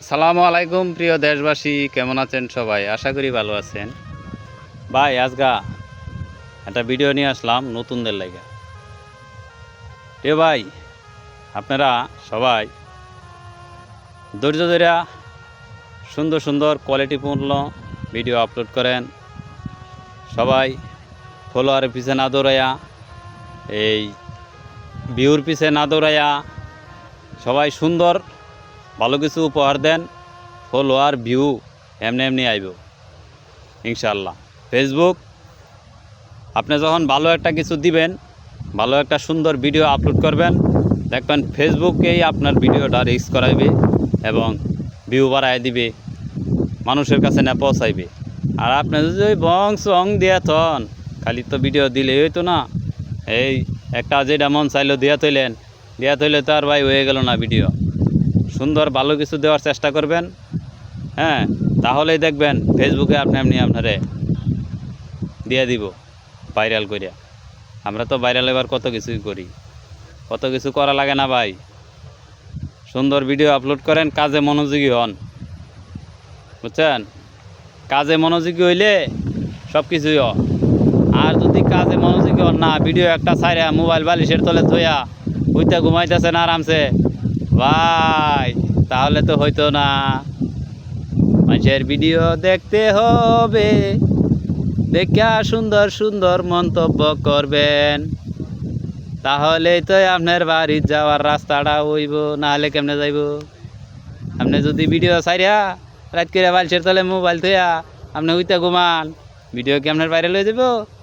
আসসালামু আলাইকুম প্রিয় দেশবাসী, কেমন আছেন সবাই? আশা করি ভালো আছেন। ভাই আজগা একটা ভিডিও নিয়ে আসলাম নতুনদের লাগে। প্রিয় ভাই, আপনারা সবাই ধৈর্য ধরে সুন্দর সুন্দর কোয়ালিটিপূর্ণ ভিডিও আপলোড করেন। সবাই ফলোয়ারের পিছে না দৌড়াইয়া, এই ভিউর পিছে না দৌড়াইয়া সবাই সুন্দর ভালো কিছু উপহার দেন। ফলোয়ার ভিউ এমনি এমনি আইব ইনশাল্লাহ। ফেসবুক আপনি যখন ভালো একটা কিছু দিবেন, ভালো একটা সুন্দর ভিডিও আপলোড করবেন, দেখবেন ফেসবুকেই আপনার ভিডিওটা রিচ করাইবে এবং ভিউ বাড়াই দিবে, মানুষের কাছে না পৌঁছাইবে। আর আপনি যদি ওই বং সং দিয়া থন, খালি তো ভিডিও দিলেই হইতো না। এই একটা যেটা মন চাইলো দিয়া থইলে তো আর ভাই হয়ে গেল না ভিডিও। সুন্দর ভালো কিছু দেওয়ার চেষ্টা করবেন, হ্যাঁ, তাহলেই দেখবেন ফেসবুকে আপনি আপনারে দিয়ে দিব ভাইরাল করিয়া। আমরা তো ভাইরাল এবার কত কিছুই করি, কত কিছু করা লাগে না ভাই। সুন্দর ভিডিও আপলোড করেন, কাজে মনোযোগী হন, বুঝছেন? কাজে মনোযোগী হইলে সব কিছুই হয়। আর যদি কাজে মনোযোগী হন না, ভিডিও একটা ছাইরা মোবাইল বালিশের তলে থইয়া উইটা ঘুমাইতেছেন আরামসে, ভাই তাহলে তো হইতো না। মানুষের ভিডিও দেখতে হবে, দেখা সুন্দর সুন্দর মন্তব্য করবেন, তাহলেই তো আপনার বাড়ির যাওয়ার রাস্তাটা হইব। নাহলে কেমনে যাইব? আপনি যদি ভিডিও ছাইরা রাত করে বালিশের তলে মোবাইল থইয়া আপনি উইটা ঘুমান, ভিডিও কি আপনার ভাইরাল হয়ে যাব?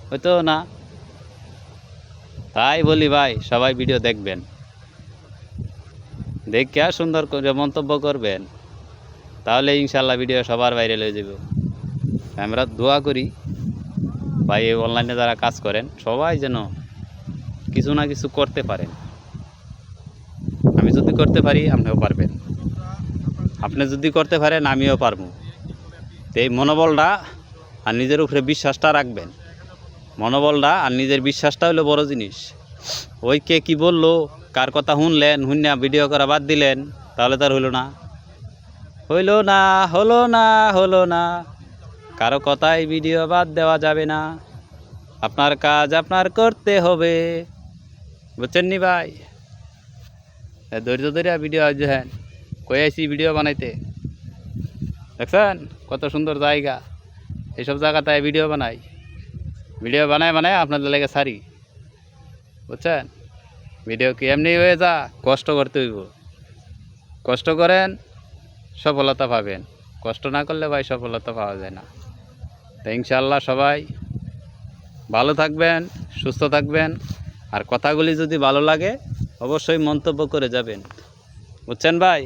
হইতো না। তাই বলি ভাই, সবাই ভিডিও দেখবেন, দেখা সুন্দর করে মন্তব্য করবেন, তাহলে ইনশাল্লাহ ভিডিও সবার ভাইরাল হয়ে যাব। আমরা দোয়া করি ভাই, এই অনলাইনে যারা কাজ করেন সবাই যেন কিছু না কিছু করতে পারেন। আমি যদি করতে পারি আপনিও পারবেন, আপনি যদি করতে পারেন আমিও পারবো। তো এই মনোবলটা আর নিজের উপরে বিশ্বাসটা রাখবেন। মনোবলটা আর নিজের বিশ্বাসটা হলো বড় জিনিস। ওই কে কী বললো, কার কথা শুনলেন, শুনিয়া ভিডিও করা বাদ দিলেন, তাহলে তার হলো না, হইল না, হলো না, হলো না। কারো কথায় ভিডিও বাদ দেওয়া যাবে না। আপনার কাজ আপনার করতে হবে, বুঝছেন নি ভাই? ধৈর্য ধরে ভিডিও আজ হ্যাঁ কই আইসি ভিডিও বানাইতে, দেখছেন কত সুন্দর জায়গা। এইসব জায়গাতে ভিডিও বানায় আপনাদের লেগে সারি, বুঝছেন? ভিডিও কি এমনি হয়ে যা? কষ্ট করতে হইব। কষ্ট করেন, সফলতা পাবেন। কষ্ট না করলে ভাই সফলতা পাওয়া যায় না। তো ইনশাআল্লাহ সবাই ভালো থাকবেন, সুস্থ থাকবেন। আর কথাগুলি যদি ভালো লাগে অবশ্যই মন্তব্য করে যাবেন, বুঝছেন ভাই?